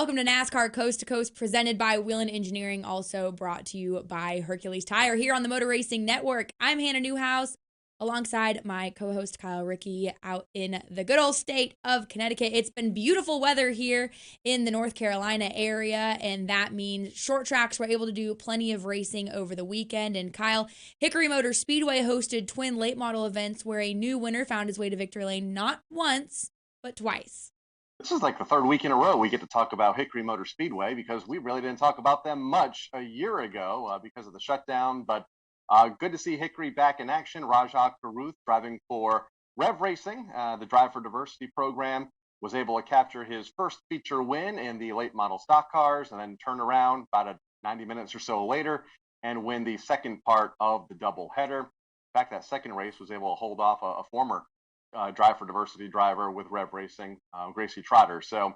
Welcome to NASCAR Coast to Coast, presented by Wheelan Engineering, also brought to you by Hercules Tire here on the Motor Racing Network. I'm Hannah Newhouse, alongside my co-host Kyle Rickey out in the good old state of Connecticut. It's been beautiful weather here in the North Carolina area, and that means short tracks were able to do plenty of racing over the weekend. And Kyle, Hickory Motor Speedway hosted twin late model events where a new winner found his way to victory lane not once, but twice. This is like the third week in a row we get to talk about Hickory Motor Speedway because we really didn't talk about them much a year ago because of the shutdown. But good to see Hickory back in action. Rajah Caruth driving for Rev Racing, the Drive for Diversity program, was able to capture his first feature win in the late model stock cars and then turn around about 90 minutes or so later and win the second part of the double header. In fact, that second race was able to hold off a former Drive for Diversity driver with Rev Racing, Gracie Trotter. So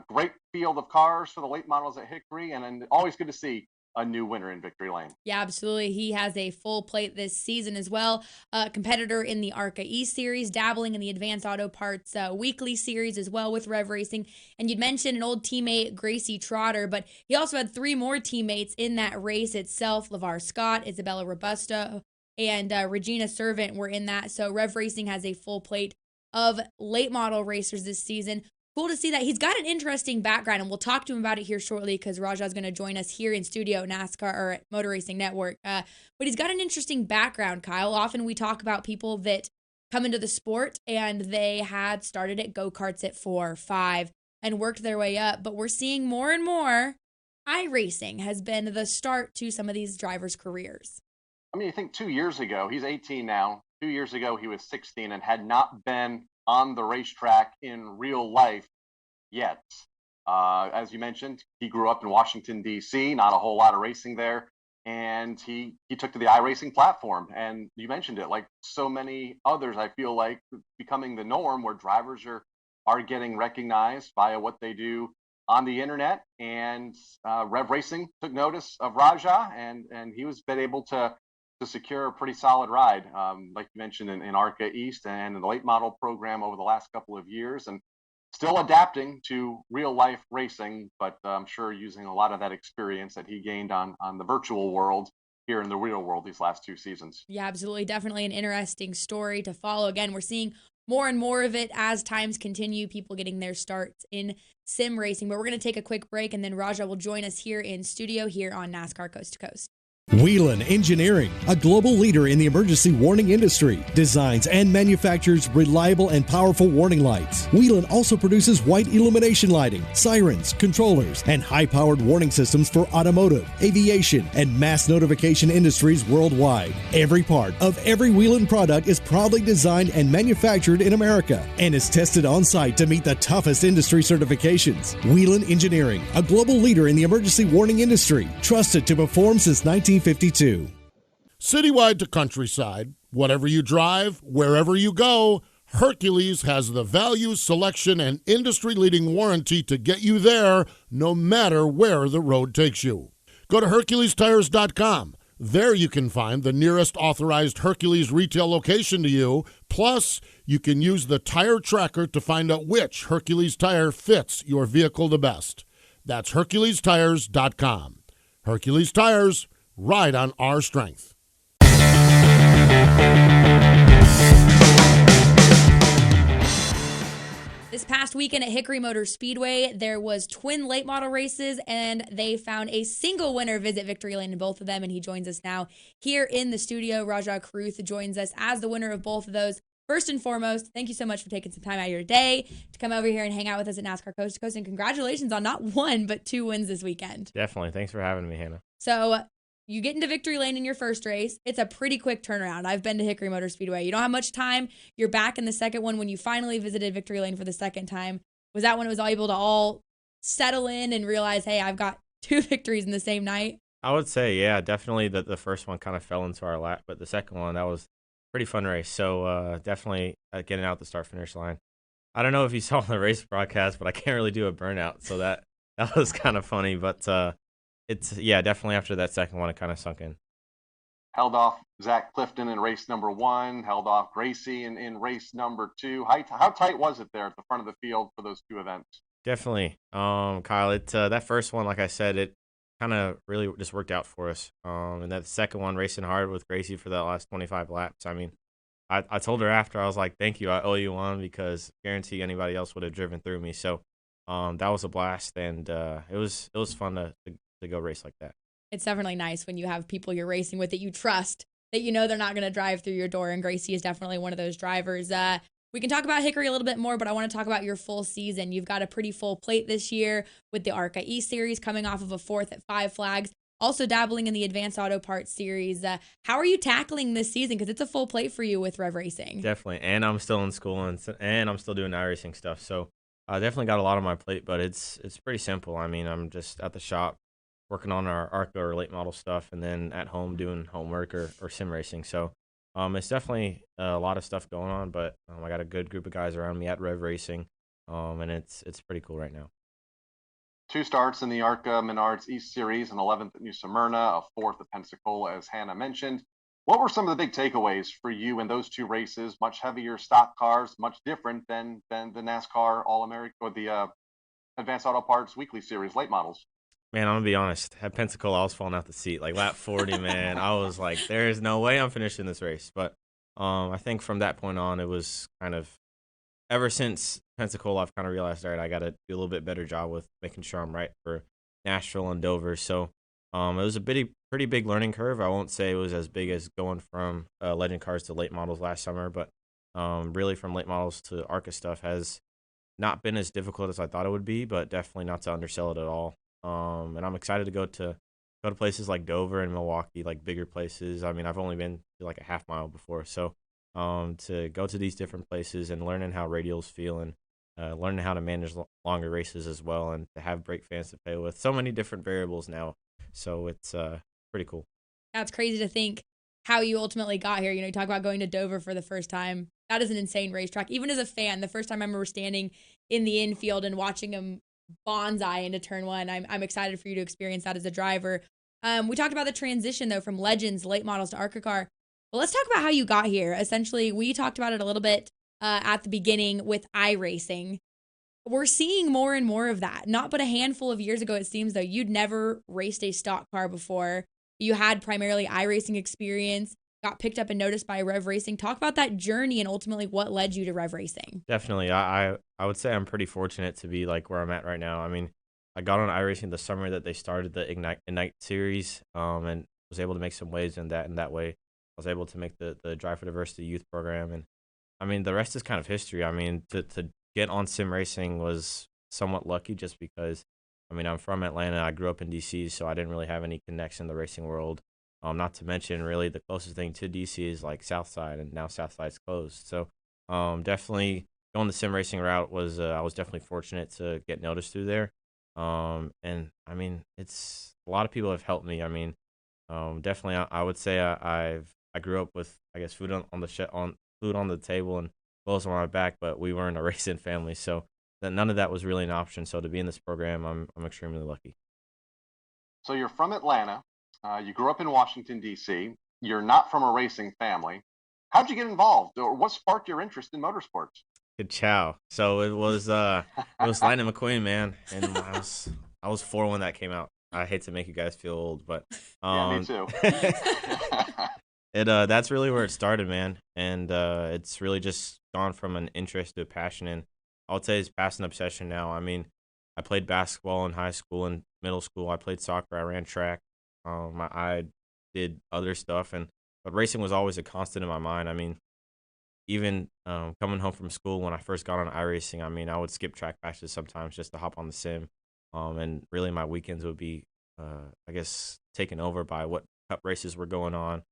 great field of cars for the late models at Hickory, and always good to see a new winner in victory lane. Yeah, absolutely. He has a full plate this season as well. Competitor in the ARCA E series, dabbling in the Advanced Auto Parts weekly series as well with Rev Racing. And you'd mentioned an old teammate, Gracie Trotter, but he also had three more teammates in that race itself. LeVar Scott, Isabella Robusta, and Regina Servant were in that. So Rev Racing has a full plate of late model racers this season. Cool to see that. He's got an interesting background, and we'll talk to him about it here shortly because Rajah's going to join us here in studio, NASCAR or Motor Racing Network. But he's got an interesting background, Kyle. Often we talk about people that come into the sport and they had started at go-karts at 4, 5, and worked their way up. But we're seeing more and more iRacing has been the start to some of these drivers' careers. I mean, I think 2 years ago, he's 18 now. 2 years ago, he was 16 and had not been on the racetrack in real life yet. As you mentioned, he grew up in Washington, D.C., not a whole lot of racing there. And he took to the iRacing platform. And you mentioned it, like so many others, I feel like becoming the norm where drivers are getting recognized via what they do on the internet. And Rev Racing took notice of Rajah, and he was been able to secure a pretty solid ride, like you mentioned in ARCA East and in the late model program over the last couple of years, and still adapting to real life racing, but I'm sure using a lot of that experience that he gained on the virtual world here in the real world these last 2 seasons. Yeah, absolutely. Definitely an interesting story to follow. Again, we're seeing more and more of it as times continue, people getting their starts in sim racing. But we're going to take a quick break, and then Rajah will join us here in studio here on NASCAR Coast to Coast. Wheelan Engineering, a global leader in the emergency warning industry, designs and manufactures reliable and powerful warning lights. Wheelan also produces white illumination lighting, sirens, controllers, and high-powered warning systems for automotive, aviation, and mass notification industries worldwide. Every part of every Wheelan product is proudly designed and manufactured in America and is tested on-site to meet the toughest industry certifications. Wheelan Engineering, a global leader in the emergency warning industry, trusted to perform since 1952. Citywide to countryside, whatever you drive, wherever you go, Hercules has the value, selection, and industry-leading warranty to get you there no matter where the road takes you. Go to HerculesTires.com. There you can find the nearest authorized Hercules retail location to you. Plus, you can use the tire tracker to find out which Hercules tire fits your vehicle the best. That's HerculesTires.com. Hercules Tires. Ride on our strength. This past weekend at Hickory Motor Speedway, there was twin late model races, and they found a single winner visit victory lane in both of them, and he joins us now here in the studio. Rajah Caruth joins us as the winner of both of those. First and foremost, thank you so much for taking some time out of your day to come over here and hang out with us at NASCAR Coast to Coast, and congratulations on not one, but 2 wins this weekend. Definitely. Thanks for having me, Hannah. So you get into victory lane in your first race. It's a pretty quick turnaround. I've been to Hickory Motor Speedway. You don't have much time. You're back in the second one when you finally visited victory lane for the second time. Was that when it was able to all settle in and realize, hey, I've got 2 victories in the same night? I would say, yeah, definitely the first one kind of fell into our lap, but the second one, that was a pretty fun race. So definitely getting out the start-finish line. I don't know if you saw the race broadcast, but I can't really do a burnout, so that was kind of funny, but it's, yeah, definitely after that second one, it kind of sunk in. Held off Zach Clifton in race number 1, held off Gracie in race number 2. How tight was it there at the front of the field for those 2 events? Definitely. Kyle, that first one, like I said, it kind of really just worked out for us. And that second one, racing hard with Gracie for that last 25 laps. I mean, I told her after, I was like, thank you, I owe you one, because guarantee anybody else would have driven through me. So that was a blast, and it was fun to go race like that. It's definitely nice when you have people you're racing with that you trust, that you know they're not going to drive through your door, and Gracie is definitely one of those drivers. We can talk about Hickory a little bit more, but I want to talk about your full season. You've got a pretty full plate this year with the ARCA E Series coming off of a fourth at Five Flags, also dabbling in the Advanced Auto Parts Series. How are you tackling this season? Because it's a full plate for you with Rev Racing. Definitely, and I'm still in school, and I'm still doing iRacing stuff. So I definitely got a lot on my plate, but it's pretty simple. I mean, I'm just at the shop working on our ARCA or late model stuff, and then at home doing homework or sim racing. So it's definitely a lot of stuff going on, but I got a good group of guys around me at Rev Racing, and it's pretty cool right now. 2 starts in the ARCA Menards East Series, an 11th at New Smyrna, a 4th at Pensacola, as Hannah mentioned. What were some of the big takeaways for you in those 2 races? Much heavier stock cars, much different than the NASCAR All-American or the Advanced Auto Parts Weekly Series late models. Man, I'm gonna be honest. At Pensacola, I was falling out the seat. Like lap 40, man, I was like, "There is no way I'm finishing this race." But I think from that point on, it was kind of ever since Pensacola, I've kind of realized, all right, I got to do a little bit better job with making sure I'm right for Nashville and Dover. So it was a pretty big learning curve. I won't say it was as big as going from legend cars to late models last summer, but really from late models to ARCA stuff has not been as difficult as I thought it would be, but definitely not to undersell it at all. And I'm excited to go to places like Dover and Milwaukee, like bigger places. I mean, I've only been to like a half mile before, so to go to these different places and learning how radials feel, and learning how to manage longer races as well, and to have brake fans to play with. So many different variables now, so it's pretty cool. That's crazy to think how you ultimately got here. You know, you talk about going to Dover for the first time. That is an insane racetrack. Even as a fan, the first time I remember standing in the infield and watching him bonsai into turn one. I'm excited for you to experience that as a driver. We talked about the transition, though, from Legends, late models to ARCA car. But let's talk about how you got here. Essentially, we talked about it a little bit at the beginning with iRacing. We're seeing more and more of that. Not but a handful of years ago, it seems, though, you'd never raced a stock car before. You had primarily iRacing experience, got picked up and noticed by Rev Racing. Talk about that journey and ultimately what led you to Rev Racing. Definitely. I would say I'm pretty fortunate to be like where I'm at right now. I mean, I got on iRacing the summer that they started the Ignite series, and was able to make some waves in that way. I was able to make the Drive for Diversity youth program, and I mean, the rest is kind of history. I mean, to get on sim racing was somewhat lucky, just because, I mean, I'm from Atlanta. I grew up in DC, so I didn't really have any connection in the racing world. Not to mention, really, the closest thing to DC is like Southside, and now Southside's closed. So definitely going the sim racing route was I was definitely fortunate to get noticed through there. And I mean, it's a lot of people have helped me. I mean, definitely, I would say I grew up with, I guess, food on the table and clothes on my back, but we weren't a racing family, so that none of that was really an option. So to be in this program, I'm extremely lucky. So you're from Atlanta. You grew up in Washington, D.C. You're not from a racing family. How'd you get involved, or what sparked your interest in motorsports? Good chow. So it was Lightning McQueen, man, and I was 4 when that came out. I hate to make you guys feel old, but yeah, me too. That's really where it started, man, and it's really just gone from an interest to a passion, and I would say it's past an obsession now. I mean, I played basketball in high school and middle school. I played soccer. I ran track. I did other stuff, but racing was always a constant in my mind. I mean, even coming home from school when I first got on iRacing, I mean, I would skip track practice sometimes just to hop on the sim. And really my weekends would be, I guess, taken over by what cup races were going on,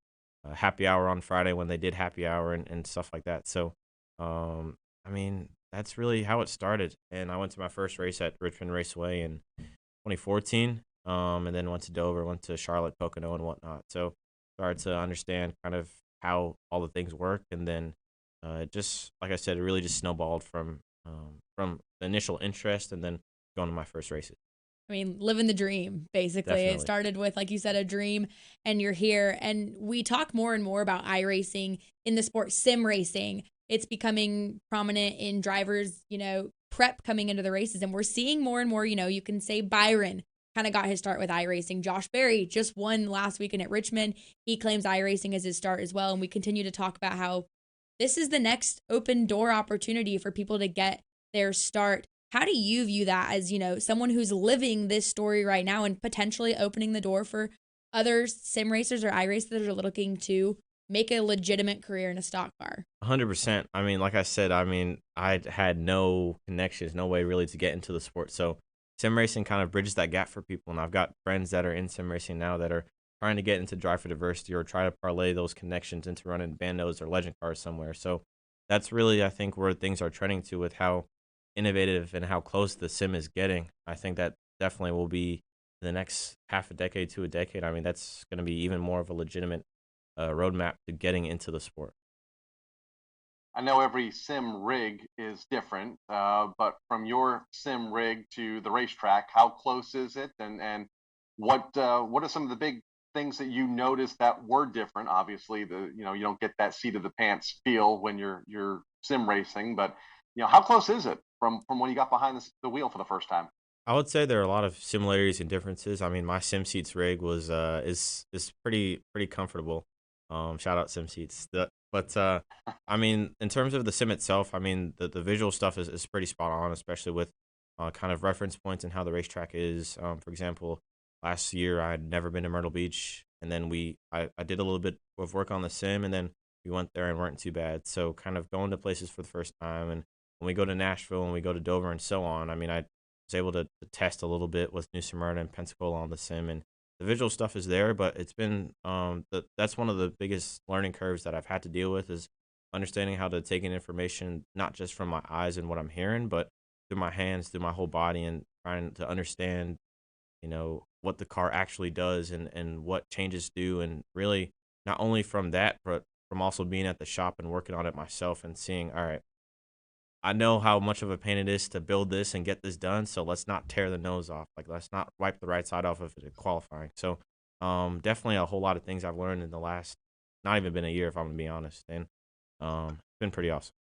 happy hour on Friday when they did happy hour and stuff like that. So, I mean, that's really how it started. And I went to my first race at Richmond Raceway in 2014, and then went to Dover, went to Charlotte, Pocono, and whatnot. So started to understand kind of how all the things work, and then just, like I said, it really just snowballed from the initial interest and then going to my first races. I mean, living the dream, basically. Definitely. It started with, like you said, a dream, and you're here. And we talk more and more about iRacing in the sport, sim racing. It's becoming prominent in drivers, you know, prep coming into the races. And we're seeing more and more, you can say Byron kind of got his start with iRacing. Josh Berry just won last weekend at Richmond. He claims iRacing as his start as well. And we continue to talk about how this is the next open door opportunity for people to get their start. How do you view that as, someone who's living this story right now and potentially opening the door for other sim racers or iRacers that are looking to make a legitimate career in a stock car? 100%. I mean, like I said, I had no connections, no way really to get into the sport. So sim racing kind of bridges that gap for people. And I've got friends that are in sim racing now that are trying to get into Drive for Diversity or try to parlay those connections into running bandos or legend cars somewhere. So that's really, I think, where things are trending to with how innovative and how close the sim is getting. I think that definitely will be the next half a decade to a decade. I mean, that's going to be even more of a legitimate roadmap to getting into the sport. I know every sim rig is different, but from your sim rig to the racetrack, how close is it? And what are some of the big things that you noticed that were different? Obviously, you don't get that seat of the pants feel when you're sim racing, but how close is it from when you got behind the wheel for the first time? I would say there are a lot of similarities and differences. I mean, my SimSeats rig was is pretty comfortable. Shout out SimSeats. But I mean, in terms of the sim itself, I mean, the visual stuff is pretty spot on, especially with kind of reference points and how the racetrack is. For example, last year I had never been to Myrtle Beach, and then I did a little bit of work on the sim, and then we went there and weren't too bad. So kind of going to places for the first time, and when we go to Nashville and we go to Dover and so on, I mean, I was able to test a little bit with New Smyrna and Pensacola on the sim, and the visual stuff is there, but it's been that's one of the biggest learning curves that I've had to deal with, is understanding how to take in information not just from my eyes and what I'm hearing, but through my hands, through my whole body, and trying to understand, what the car actually does and what changes do, and really not only from that, but from also being at the shop and working on it myself and seeing, all right, I know how much of a pain it is to build this and get this done, so let's not tear the nose off. Like, let's not wipe the right side off of it in qualifying. So definitely a whole lot of things I've learned in the last, not even been a year, if I'm going to be honest. And it's been pretty awesome.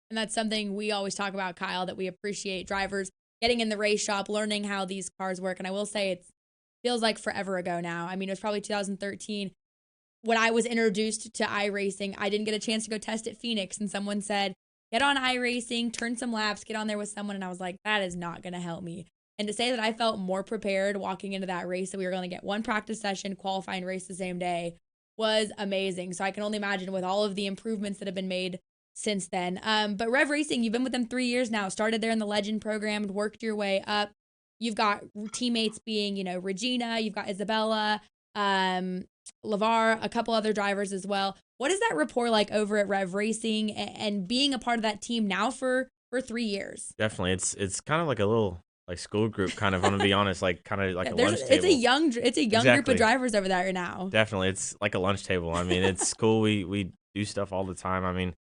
And that's something we always talk about, Kyle, that we appreciate drivers getting in the race shop, learning how these cars work. And I will say it feels like forever ago now. I mean, it was probably 2013 when I was introduced to iRacing. I didn't get a chance to go test at Phoenix, and someone said, get on iRacing, turn some laps, get on there with someone. And I was like, that is not going to help me. And to say that I felt more prepared walking into that race, that we were going to get one practice session, qualifying race the same day, was amazing. So I can only imagine with all of the improvements that have been made since then. But Rev Racing, you've been with them 3 years now, started there in the Legend program, worked your way up. You've got teammates being, Regina, you've got Isabella, LeVar, a couple other drivers as well. What is that rapport like over at Rev Racing and being a part of that team now for 3 years? Definitely. It's kind of like a little like school group, kind of, I'm going to be honest, like kind of like a lunch table. It's a young group of drivers over there now. Definitely. It's like a lunch table. I mean, it's cool. We do stuff all the time. I mean,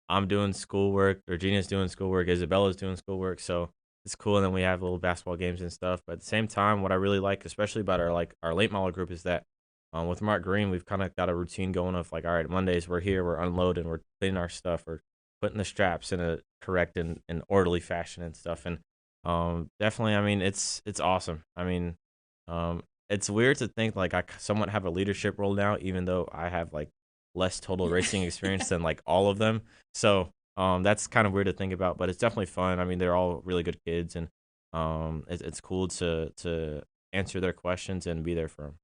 I'm doing schoolwork, Regina's doing schoolwork, Isabella's doing schoolwork, so it's cool. And then we have little basketball games and stuff. But at the same time, what I really like, especially about our late model group, is that with Mark Green, we've kind of got a routine going of like, all right, Mondays we're here, we're unloading, we're cleaning our stuff, we're putting the straps in a correct and orderly fashion and stuff. And definitely, I mean, it's awesome. I mean, it's weird to think like I somewhat have a leadership role now, even though I have like less total racing experience than like all of them. So that's kind of weird to think about, but it's definitely fun. I mean, they're all really good kids, and it's cool to answer their questions and be there for them.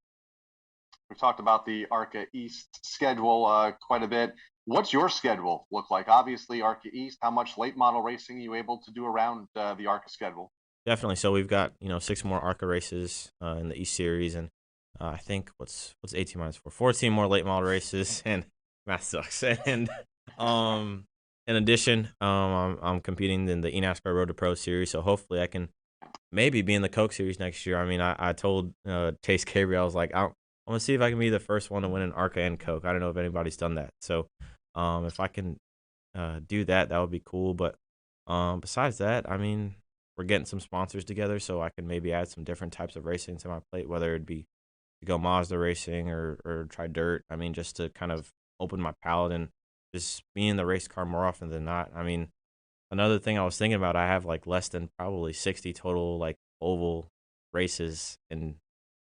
We've talked about the ARCA East schedule quite a bit. What's your schedule look like? Obviously, ARCA East, how much late model racing are you able to do around the ARCA schedule? Definitely. So we've got 6 more ARCA races in the East Series, and I think what's 18 minus 4, 14 more late model races, and math sucks. And in addition, I'm competing in the NASCAR Road to Pro Series, so hopefully I can maybe be in the Coke Series next year. I mean, I told Chase Gabriel, I was like, I'm going to see if I can be the first one to win an ARCA and Coke. I don't know if anybody's done that. So if I can do that, that would be cool. But besides that, I mean, we're getting some sponsors together so I can maybe add some different types of racing to my plate, whether it be to go Mazda racing or try dirt. I mean, just to kind of open my palate and just be in the race car more often than not. I mean, another thing I was thinking about, I have like less than probably 60 total like oval races in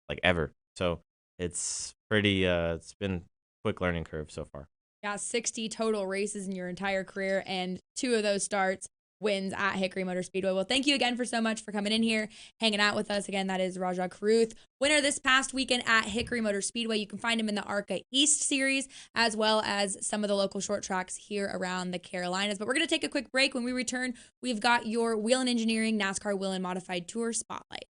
like ever. So it's pretty, it's been quick learning curve so far. Yeah, 60 total races in your entire career, and 2 of those starts wins at Hickory Motor Speedway. Well, thank you again for so much for coming in here, hanging out with us. Again, that is Rajah Caruth, winner this past weekend at Hickory Motor Speedway. You can find him in the ARCA East Series, as well as some of the local short tracks here around the Carolinas. But we're going to take a quick break. When we return, we've got your Wheelan Engineering NASCAR Whelen Modified Tour Spotlight.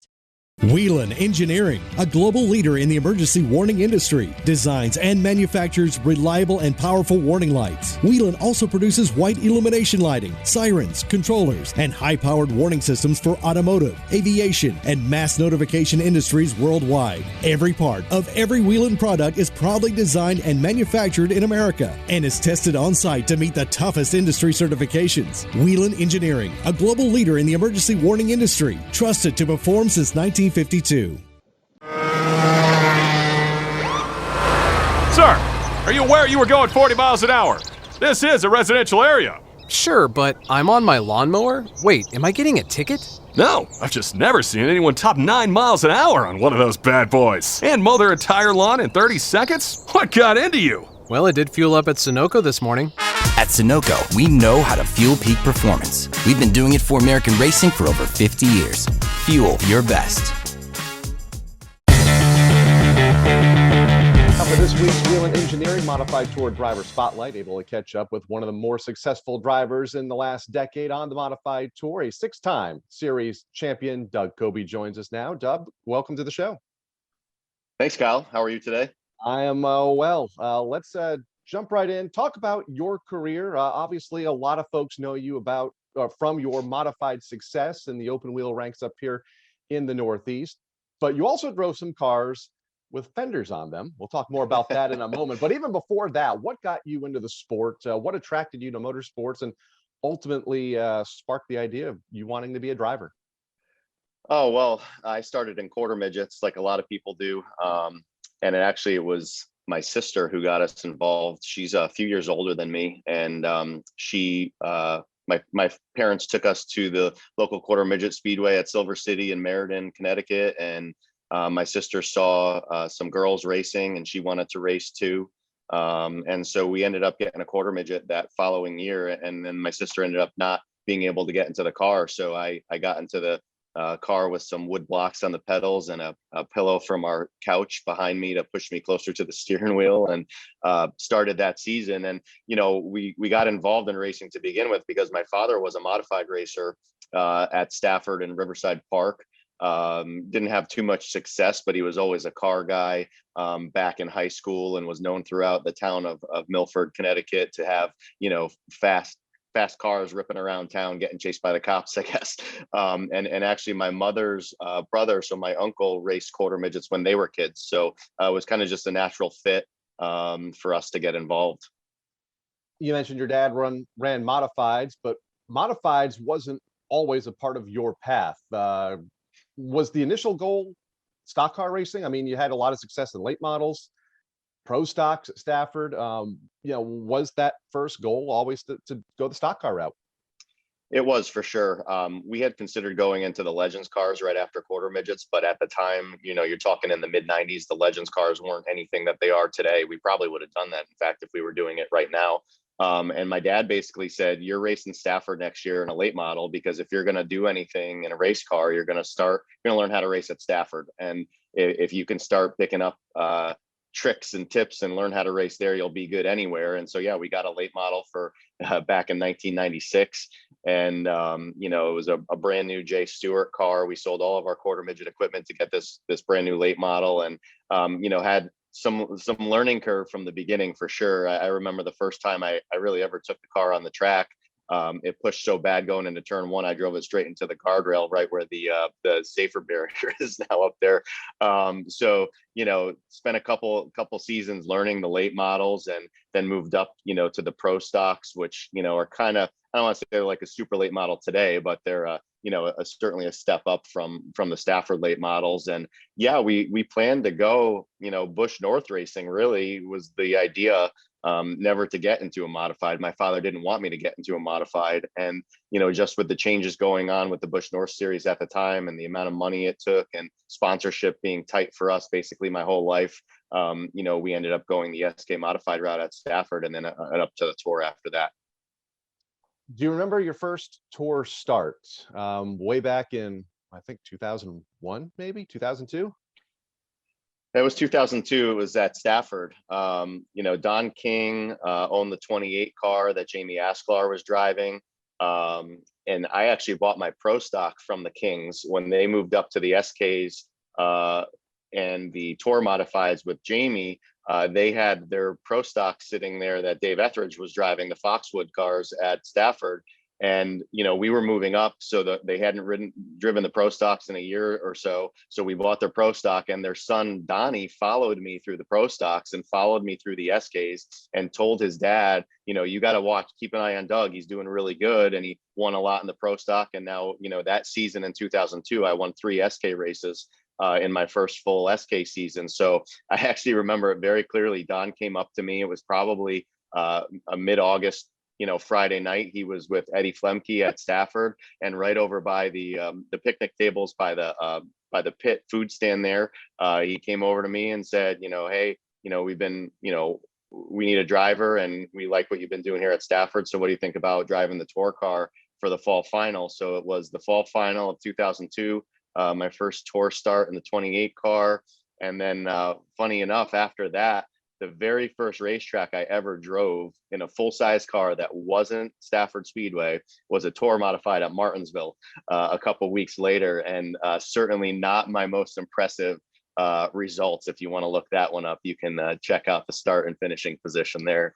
Wheelan Engineering, a global leader in the emergency warning industry, designs and manufactures reliable and powerful warning lights. Wheelan also produces white illumination lighting, sirens, controllers, and high-powered warning systems for automotive, aviation, and mass notification industries worldwide. Every part of every Wheelan product is proudly designed and manufactured in America and is tested on-site to meet the toughest industry certifications. Wheelan Engineering, a global leader in the emergency warning industry, trusted to perform since 1952. Sir, are you aware you were going 40 miles an hour? This is a residential area. Sure, but I'm on my lawnmower? Wait, am I getting a ticket? No, I've just never seen anyone top 9 miles an hour on one of those bad boys. And mow their entire lawn in 30 seconds? What got into you? Well, it did fuel up at Sunoco this morning. At Sunoco, we know how to fuel peak performance. We've been doing it for American racing for over 50 years. Fuel your best. For this week's Wheeland Engineering Modified Tour Driver Spotlight, able to catch up with one of the more successful drivers in the last decade on the Modified Tour, a 6-time series champion. Doug Coby joins us now. Doug, welcome to the show. Thanks, Kyle. How are you today? I am well. Let's jump right in. Talk about your career. Obviously, a lot of folks know you from your modified success in the open wheel ranks up here in the Northeast, but you also drove some cars with fenders on them. We'll talk more about that in a moment. But even before that, what got you into the sport? What attracted you to motorsports and ultimately sparked the idea of you wanting to be a driver? Oh, well, I started in quarter midgets like a lot of people do. And it was my sister who got us involved. She's a few years older than me. And my parents took us to the local quarter midget speedway at Silver City in Meriden, Connecticut. And my sister saw some girls racing and she wanted to race too. And so we ended up getting a quarter midget that following year. And then my sister ended up not being able to get into the car. So I got into the car with some wood blocks on the pedals and a pillow from our couch behind me to push me closer to the steering wheel, and started that season. And, we got involved in racing to begin with because my father was a modified racer at Stafford and Riverside Park. Didn't have too much success, but he was always a car guy back in high school and was known throughout the town of Milford, Connecticut to have, fast cars ripping around town, getting chased by the cops, I guess. And actually my mother's brother, so my uncle, raced quarter midgets when they were kids. So it was kind of just a natural fit for us to get involved. You mentioned your dad ran modifieds, but modifieds wasn't always a part of your path. Was the initial goal stock car racing? I mean, you had a lot of success in late models, pro stocks at Stafford. Was that first goal always to go the stock car route? It was, for sure. We had considered going into the Legends cars right after quarter midgets, but at the time, you're talking in the mid 90s, the Legends cars weren't anything that they are today. We probably would have done that, in fact, if we were doing it right now. And my dad basically said, you're racing Stafford next year in a late model, because if you're going to do anything in a race car, you're going to learn how to race at Stafford. And if you can start picking up tricks and tips and learn how to race there, you'll be good anywhere. And so, yeah, we got a late model for back in 1996. And, it was a brand new Jay Stewart car. We sold all of our quarter midget equipment to get this brand new late model, and, had some learning curve from the beginning, for sure. I remember the first time I really ever took the car on the track. It pushed so bad going into turn one, I drove it straight into the guardrail right where the safer barrier is now up there. So, spent a couple seasons learning the late models, and then moved up, to the pro stocks, which, are kind of, I don't want to say they're like a super late model today, but they're, certainly a step up from the Stafford late models. And yeah, we planned to go, Busch North racing really was the idea. never to get into a modified. My father didn't want me to get into a modified. And, just with the changes going on with the Busch North Series at the time and the amount of money it took and sponsorship being tight for us basically my whole life, we ended up going the SK modified route at Stafford and then up to the Tour after that. Do you remember your first Tour start way back in, I think, 2001, maybe 2002? That was 2002. It was at Stafford. Don King owned the 28 car that Jamie Asklar was driving. And I actually bought my Pro Stock from the Kings when they moved up to the SKs and the Tour Modifieds with Jamie. They had their Pro Stock sitting there that Dave Etheridge was driving, the Foxwood cars at Stafford. And, we were moving up so that they hadn't driven the Pro Stocks in a year or so. So we bought their Pro Stock, and their son, Donnie, followed me through the Pro Stocks and followed me through the SKs and told his dad, you got to keep an eye on Doug. He's doing really good. And he won a lot in the Pro Stock. And now, that season in 2002, I won 3 SK races in my first full SK season. So I actually remember it very clearly. Don came up to me. It was probably a mid-August, Friday night. He was with Eddie Flemke at Stafford, and right over by the picnic tables by the pit food stand there, he came over to me and said, hey, we've been, we need a driver and we like what you've been doing here at Stafford. So what do you think about driving the Tour car for the fall final? So it was the fall final of 2002, my first Tour start in the 28 car. And then funny enough, after that, the very first racetrack I ever drove in a full-size car that wasn't Stafford Speedway was a Tour Modified at Martinsville a couple weeks later, and certainly not my most impressive results. If you want to look that one up, you can check out the start and finishing position there.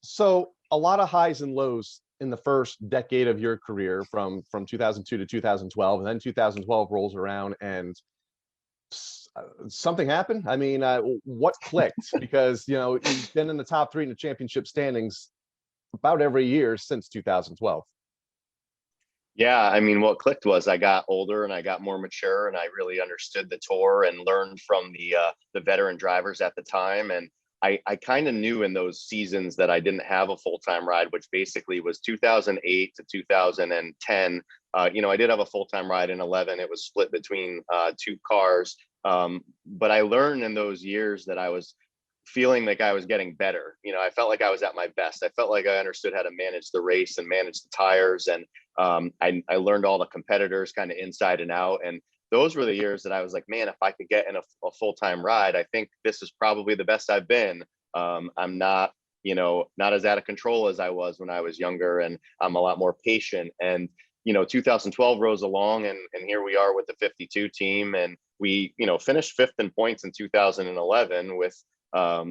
So a lot of highs and lows in the first decade of your career, from 2002 to 2012, and then 2012 rolls around and something happened. I mean, what clicked? Because you've been in the top 3 in the championship standings about every year since 2012. Yeah, I mean, what clicked was I got older and I got more mature, and I really understood the Tour and learned from the veteran drivers at the time. And I kind of knew in those seasons that I didn't have a full-time ride, which basically was 2008 to 2010. I did have a full-time ride in 11. It was split between 2 cars. But I learned in those years that I was feeling like I was getting better. I felt like I was at my best. I felt like I understood how to manage the race and manage the tires. And I learned all the competitors kind of inside and out. And those were the years that I was like, man, if I could get in a full-time ride, I think this is probably the best I've been. I'm not, not as out of control as I was when I was younger, and I'm a lot more patient. And 2012 rolls along, and here we are with the 52 team, and we finished 5th in points in 2011 with a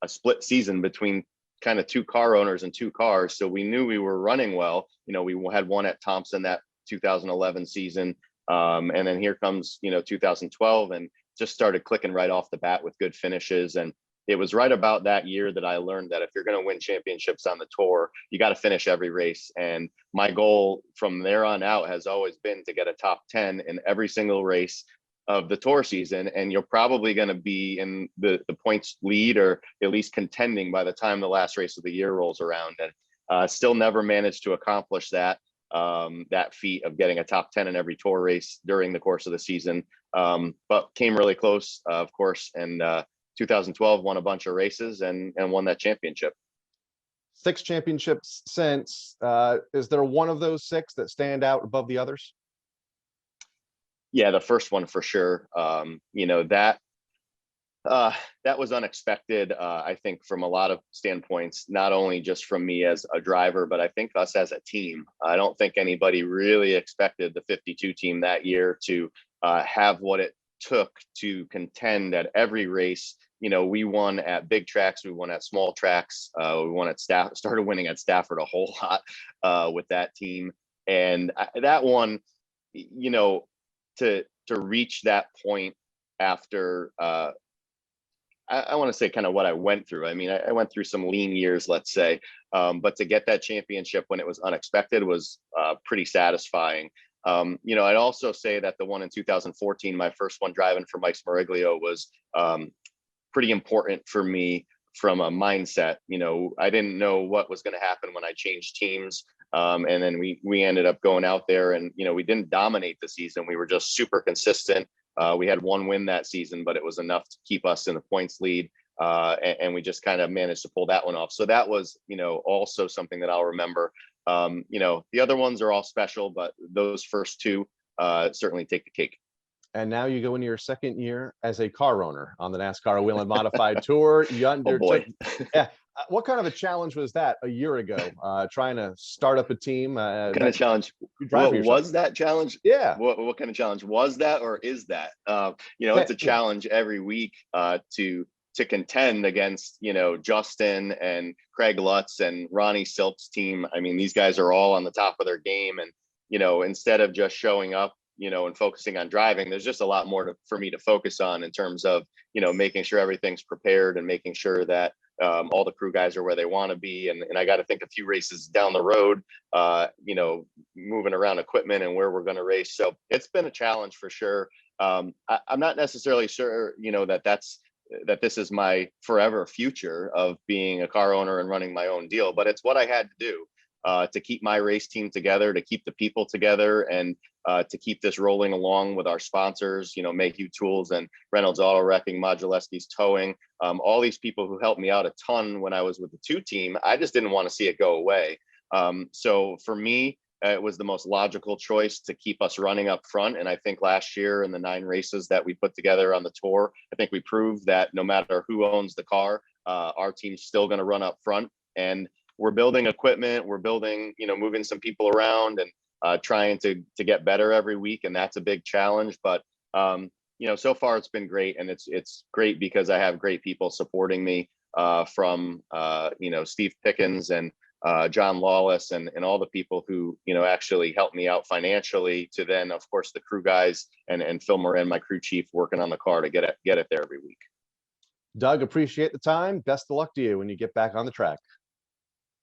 split season between kind of 2 car owners and 2 cars. So we knew we were running well. We had one at Thompson that 2011 season, and then here comes 2012, and just started clicking right off the bat with good finishes. And it was right about that year that I learned that if you're going to win championships on the Tour, you got to finish every race. And my goal from there on out has always been to get a top 10 in every single race of the Tour season. And you're probably going to be in the points lead, or at least contending, by the time the last race of the year rolls around. And still never managed to accomplish that feat of getting a top 10 in every Tour race during the course of the season. But came really close, of course. And 2012 won a bunch of races and won that championship. 6 championships since. Is there one of those 6 that stand out above the others? Yeah, the first one for sure. That was unexpected, I think, from a lot of standpoints, not only just from me as a driver, but I think us as a team. I don't think anybody really expected the 52 team that year to have what it took to contend at every race. We won at big tracks, we won at small tracks, we won at started winning at Stafford a whole lot with that team. And that one, to reach that point after I want to say kind of what I went through. I mean, I went through some lean years, let's say, but to get that championship when it was unexpected was pretty satisfying. I'd also say that the one in 2014, my first one driving for Mike Smariglio, was pretty important for me from a mindset. I didn't know what was going to happen when I changed teams. And then we ended up going out there and, we didn't dominate the season. We were just super consistent. We had one win that season, but it was enough to keep us in the points lead. And we just kind of managed to pull that one off. So that was, also something that I'll remember. The other ones are all special, but those first two certainly take the cake. And now you go into your second year as a car owner on the NASCAR Whelen Modified Tour. Oh boy. Yeah. What kind of a challenge was that a year ago? Trying to start up a team. What kind of challenge? What was that challenge? Yeah. What kind of challenge was that, or is that? It's a challenge every week to contend against, Justin and Craig Lutz and Ronnie Silk's team. I mean, these guys are all on the top of their game, and instead of just showing up, and focusing on driving, there's just a lot more for me to focus on in terms of, making sure everything's prepared and making sure that all the crew guys are where they want to be. And I got to think a few races down the road, moving around equipment and where we're going to race. So it's been a challenge for sure. I'm not necessarily sure, that this is my forever future of being a car owner and running my own deal, but it's what I had to do to keep my race team together, to keep the people together, and to keep this rolling along with our sponsors, Mayhew Tools and Reynolds Auto Wrecking, Modulewski's Towing, all these people who helped me out a ton when I was with the 2 team. I just didn't want to see it go away. So for me, it was the most logical choice to keep us running up front. And I think last year in the 9 races that we put together on the tour, I think we proved that no matter who owns the car, our team's still going to run up front. And we're building equipment, we're building, moving some people around and trying to get better every week. And that's a big challenge. But, so far it's been great. And it's great because I have great people supporting me from, Steve Pickens and John Lawless and all the people who, actually helped me out financially, to then, of course, the crew guys and Phil Moran, my crew chief, working on the car to get it there every week. Doug, appreciate the time. Best of luck to you when you get back on the track.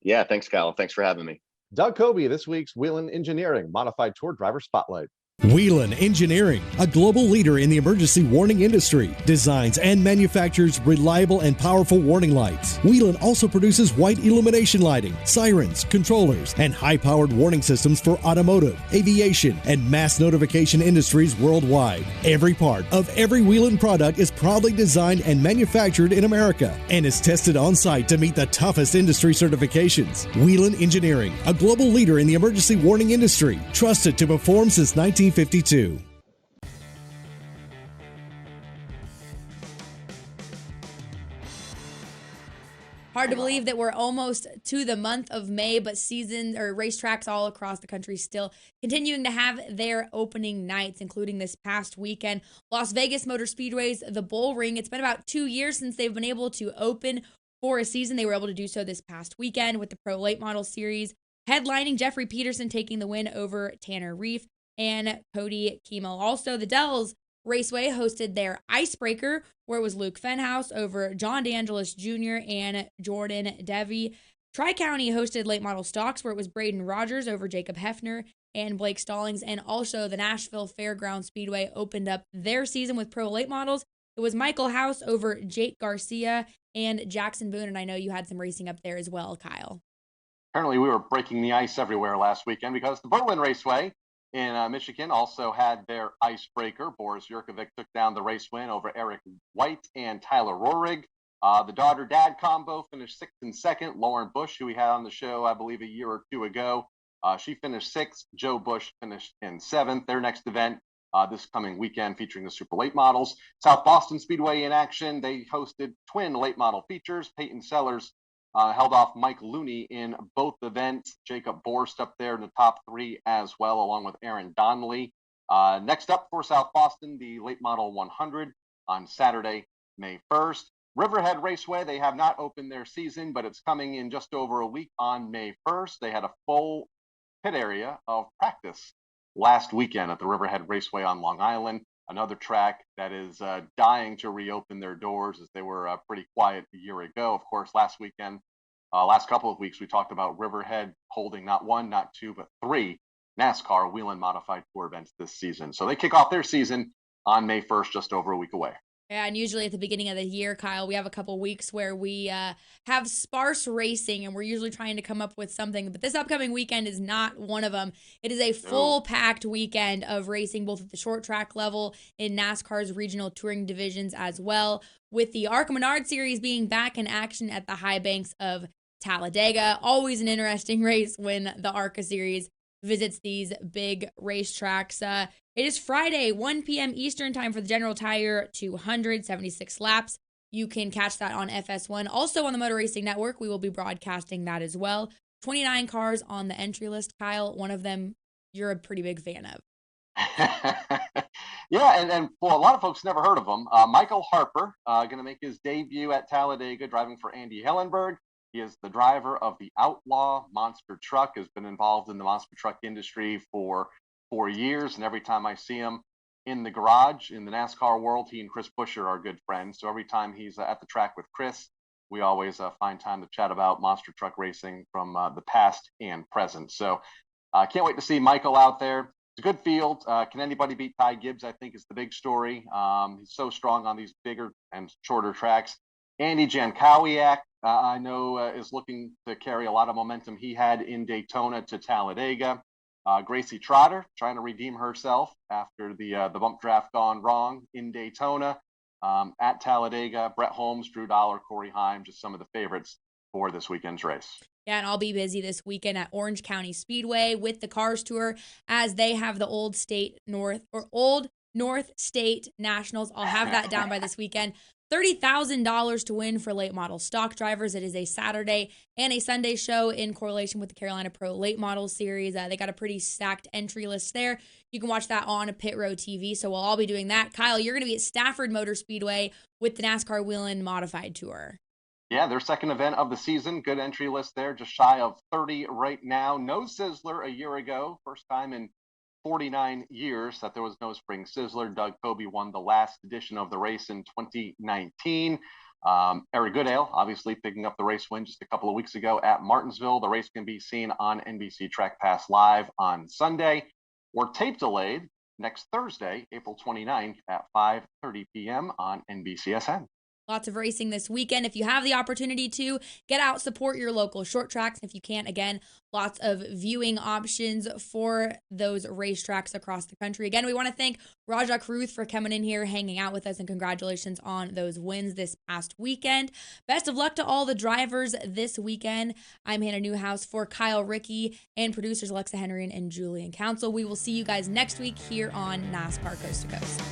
Yeah, thanks, Kyle. Thanks for having me. Doug Coby, this week's Wieland Engineering Modified Tour Driver Spotlight. Wheelan Engineering, a global leader in the emergency warning industry, designs and manufactures reliable and powerful warning lights. Wheelan also produces white illumination lighting, sirens, controllers, and high-powered warning systems for automotive, aviation, and mass notification industries worldwide. Every part of every Wheelan product is proudly designed and manufactured in America and is tested on-site to meet the toughest industry certifications. Wheelan Engineering, a global leader in the emergency warning industry, trusted to perform since 1952. Hard to believe that we're almost to the month of May, but seasons or racetracks all across the country still continuing to have their opening nights, including this past weekend. Las Vegas Motor Speedway's The Bull Ring. It's been about 2 years since they've been able to open for a season. They were able to do so this past weekend with the Pro Late Model Series, headlining Jeffrey Peterson taking the win over Tanner Reef and Cody Kimo. Also, the Dells Raceway hosted their Icebreaker, where it was Luke Fenhouse over John DeAngelis Jr. and Jordan Devy. Tri-County hosted Late Model Stocks, where it was Braden Rogers over Jacob Hefner and Blake Stallings. And also, the Nashville Fairground Speedway opened up their season with Pro Late Models. It was Michael House over Jake Garcia and Jackson Boone. And I know you had some racing up there as well, Kyle. Apparently, we were breaking the ice everywhere last weekend because the Berlin Raceway in Michigan also had their icebreaker. Boris Yurkovic took down the race win over Eric White and Tyler Rohrig. The daughter-dad combo finished 6th and 2nd. Lauren Bush, who we had on the show, I believe, a year or two ago, she finished 6th. Joe Bush finished in 7th. Their next event this coming weekend featuring the Super Late Models. South Boston Speedway in action. They hosted twin late model features. Peyton Sellers held off Mike Looney in both events. Jacob Borst up there in the top 3 as well, along with Aaron Donnelly. Next up for South Boston, the Late Model 100 on Saturday, May 1st. Riverhead Raceway, they have not opened their season, but it's coming in just over a week on May 1st. They had a full pit area of practice last weekend at the Riverhead Raceway on Long Island. Another track that is dying to reopen their doors, as they were pretty quiet a year ago. Of course, last couple of weeks, we talked about Riverhead holding not 1, not 2, but 3 NASCAR Whelen Modified Tour events this season. So they kick off their season on May 1st, just over a week away. Yeah, and usually at the beginning of the year, Kyle, we have a couple weeks where we have sparse racing, and we're usually trying to come up with something. But this upcoming weekend is not one of them. It is a full-packed weekend of racing, both at the short track level in NASCAR's regional touring divisions as well, with the ARCA Menard Series being back in action at the high banks of Talladega. Always an interesting race when the ARCA Series visits these big racetracks. It is Friday, 1 p.m. Eastern time for the General Tire 276 laps. You can catch that on FS1. Also on the Motor Racing Network, we will be broadcasting that as well. 29 cars on the entry list, Kyle. One of them you're a pretty big fan of. Yeah, and well, a lot of folks never heard of him. Michael Harper, going to make his debut at Talladega, driving for Andy Hellenberg. He is the driver of the Outlaw monster truck, has been involved in the monster truck industry for 4 years. And every time I see him in the garage in the NASCAR world, he and Chris Buescher are good friends. So every time he's at the track with Chris, we always find time to chat about monster truck racing from the past and present. So can't wait to see Michael out there. It's a good field. Can anybody beat Ty Gibbs, I think, is the big story. He's so strong on these bigger and shorter tracks. Andy Jankowiak, I know, is looking to carry a lot of momentum he had in Daytona to Talladega. Gracie Trotter trying to redeem herself after the bump draft gone wrong in Daytona. At Talladega, Brett Holmes, Drew Dollar, Corey Heim, just some of the favorites for this weekend's race. Yeah, and I'll be busy this weekend at Orange County Speedway with the Cars Tour as they have the Old North State Nationals. I'll have that down by this weekend. $30,000 to win for late model stock drivers. It is a Saturday and a Sunday show in correlation with the Carolina Pro Late Model Series. They got a pretty stacked entry list there. You can watch that on Pit Row TV, so we'll all be doing that. Kyle, you're going to be at Stafford Motor Speedway with the NASCAR Wheeland Modified Tour. Yeah, their second event of the season. Good entry list there, just shy of 30 right now. No Sizzler a year ago. First time in 49 years that there was no spring Sizzler. Doug Coby won the last edition of the race in 2019. Eric Goodale obviously picking up the race win just a couple of weeks ago at Martinsville. The race can be seen on NBC Track Pass Live on Sunday or tape delayed next Thursday, April 29th at 5:30 p.m. on NBCSN. Lots of racing this weekend. If you have the opportunity to, get out, support your local short tracks. If you can't, again, lots of viewing options for those racetracks across the country. Again, we want to thank Rajah Caruth for coming in here, hanging out with us, and congratulations on those wins this past weekend. Best of luck to all the drivers this weekend. I'm Hannah Newhouse for Kyle, Rickey, and producers Alexa Henry and Julian Council. We will see you guys next week here on NASCAR Coast to Coast.